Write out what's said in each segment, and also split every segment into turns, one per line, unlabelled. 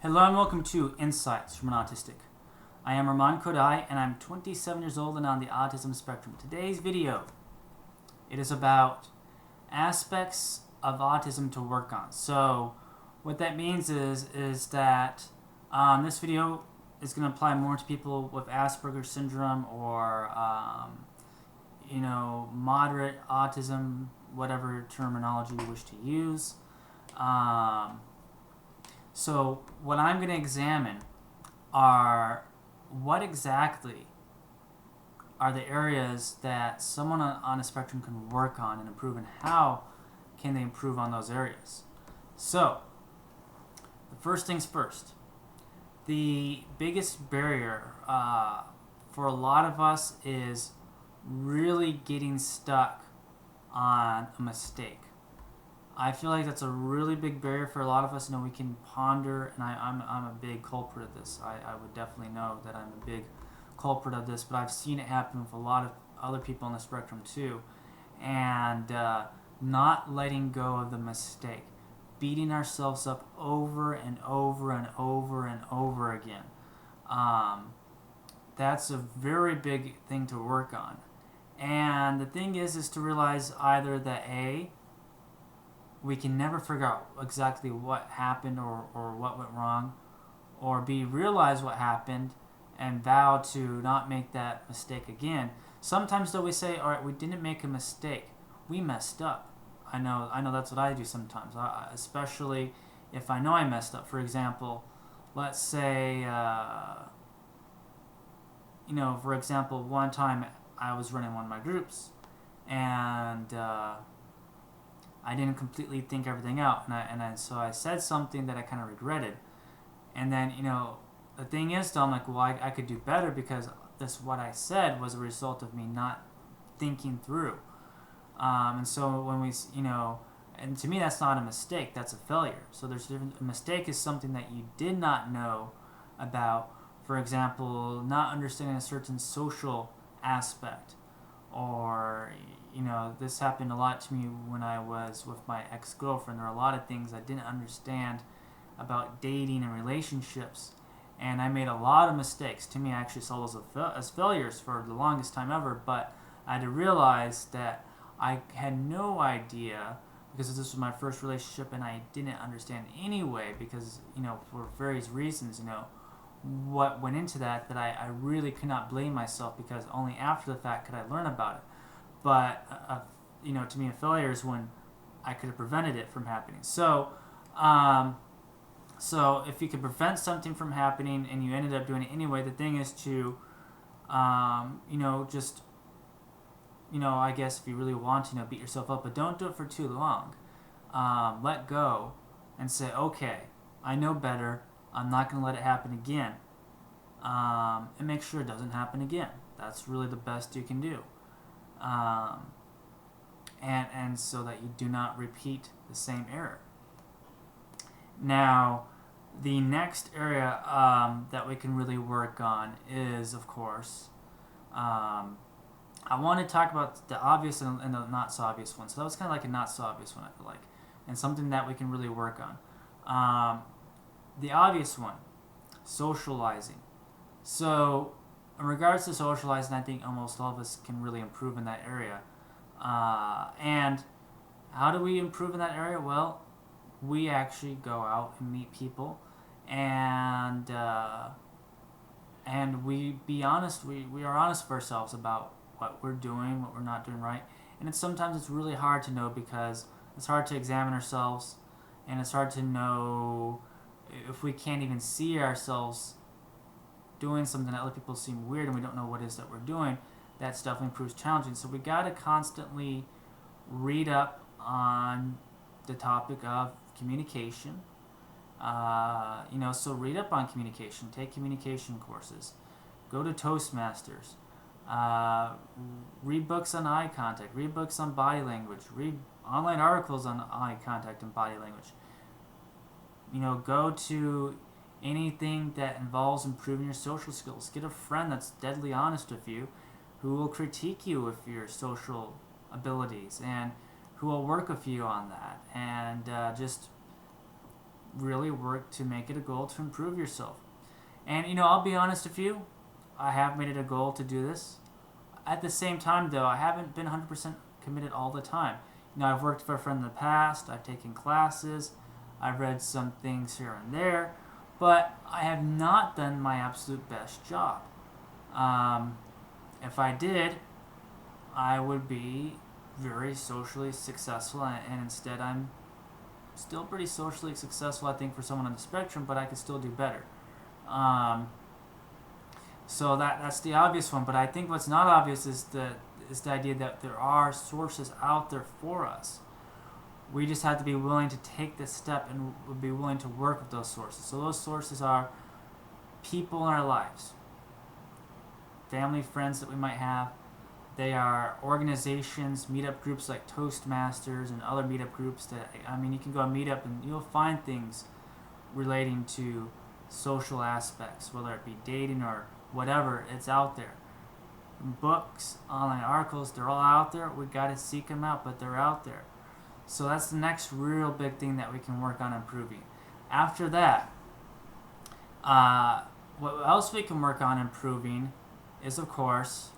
Hello and welcome to Insights from an Autistic. I am Arman Khodaei and I'm 27 years old and on the autism spectrum. Today's video, it is about aspects of autism to work on. So what that means is that this video is going to apply more to people with Asperger's syndrome or moderate autism, whatever terminology you wish to use. So what I'm going to examine are what exactly are the areas that someone on a spectrum can work on and improve, and how can they improve on those areas. So the first things first, the biggest barrier for a lot of us is really getting stuck on a mistake. I feel like that's a really big barrier for a lot of us. We can ponder, and I'm a big culprit of this. I would definitely know that I'm a big culprit of this, but I've seen it happen with a lot of other people on the spectrum too. And not letting go of the mistake, beating ourselves up over and over and over and over again. That's a very big thing to work on. And the thing is to realize either that we can never figure out exactly what happened or what went wrong, or B, realize what happened and vow to not make that mistake again. Sometimes though we say, all right, we didn't make a mistake, we messed up. I know that's what I do sometimes, especially if I know I messed up. For example, let's say, for example, one time I was running one of my groups, and I didn't completely think everything out, so I said something that I kind of regretted. And then, the thing is, though, I'm like, well, I could do better, because what I said was a result of me not thinking through. And so when and to me, that's not a mistake, that's a failure. So there's different. A mistake is something that you did not know about. For example, not understanding a certain social aspect, or this happened a lot to me when I was with my ex-girlfriend. There are a lot of things I didn't understand about dating and relationships, and I made a lot of mistakes. To me, I actually saw those as failures for the longest time ever, but I had to realize that I had no idea, because this was my first relationship and I didn't understand anyway, because for various reasons, what went into that I really could not blame myself, because only after the fact could I learn about it. But to me, a failure is when I could have prevented it from happening. So if you could prevent something from happening and you ended up doing it anyway, the thing is to I guess if you really want to, beat yourself up, but don't do it for too long. Let go and say, okay, I know better, I'm not going to let it happen again, and make sure it doesn't happen again. That's really the best you can do, and so that you do not repeat the same error. Now, the next area that we can really work on is, of course, I want to talk about the obvious and the not so obvious one. So that was kind of like a not so obvious one, I feel like, and something that we can really work on. The obvious one, socializing. So in regards to socializing, I think almost all of us can really improve in that area. And how do we improve in that area? Well, we actually go out and meet people, and we be honest. We are honest with ourselves about what we're doing, what we're not doing right. And sometimes it's really hard to know, because it's hard to examine ourselves, and it's hard to know if we can't even see ourselves doing something that other people seem weird and we don't know what it is that we're doing. That's definitely proves challenging. So we got to constantly read up on the topic of communication. So read up on communication, take communication courses, go to Toastmasters, read books on eye contact, read books on body language, read online articles on eye contact and body language. Go to anything that involves improving your social skills. Get a friend that's deadly honest with you, who will critique you with your social abilities, and who will work with you on that. And just really work to make it a goal to improve yourself. And I'll be honest with you, I have made it a goal to do this. At the same time, though, I haven't been 100% committed all the time. I've worked for a friend in the past, I've taken classes, I've read some things here and there, but I have not done my absolute best job. If I did, I would be very socially successful, and instead I'm still pretty socially successful, I think, for someone on the spectrum, but I could still do better. So that's the obvious one, but I think what's not obvious is the idea that there are sources out there for us. We just have to be willing to take this step and be willing to work with those sources. So those sources are people in our lives, family, friends that we might have. They are organizations, meetup groups like Toastmasters and other meetup groups that, you can go on Meetup and you'll find things relating to social aspects, whether it be dating or whatever, it's out there. Books, online articles, they're all out there. We got to seek them out, but they're out there. So that's the next real big thing that we can work on improving. After that, what else we can work on improving is, of course,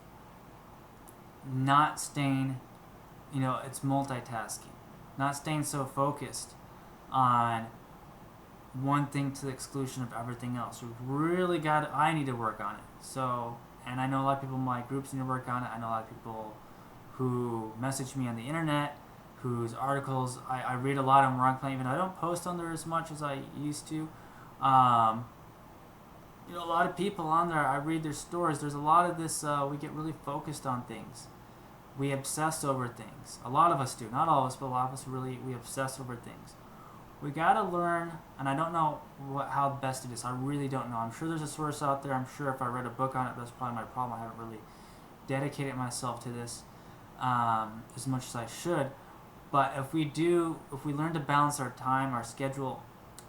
not staying, it's multitasking. Not staying so focused on one thing to the exclusion of everything else. We've really I need to work on it. So, and I know a lot of people in my groups need to work on it. I know a lot of people who message me on the internet, whose articles I read a lot on Wrongplay, even though I don't post on there as much as I used to. A lot of people on there, I read their stories. There's a lot of this, we get really focused on things. We obsess over things. A lot of us do. Not all of us, but a lot of us we obsess over things. We got to learn, and I don't know how best it is. I really don't know. I'm sure there's a source out there. I'm sure if I read a book on it, that's probably my problem. I haven't really dedicated myself to this as much as I should. But if we learn to balance our time, our schedule,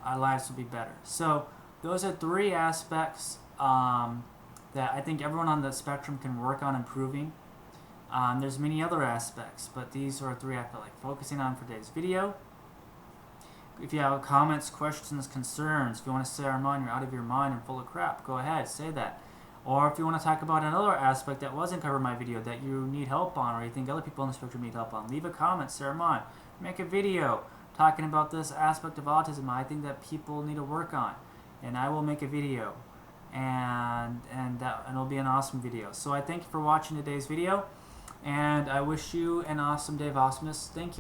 our lives will be better. So those are 3 aspects that I think everyone on the spectrum can work on improving. There's many other aspects, but these are 3 I feel like focusing on for today's video. If you have comments, questions, concerns, if you want to say, Arman, you're out of your mind and full of crap, go ahead, say that. Or if you want to talk about another aspect that wasn't covered in my video that you need help on, or you think other people on the spectrum need help on, leave a comment, say, Arman, make a video talking about this aspect of autism I think that people need to work on. And I will make a video, and it'll be an awesome video. So I thank you for watching today's video, and I wish you an awesome day of awesomeness. Thank you.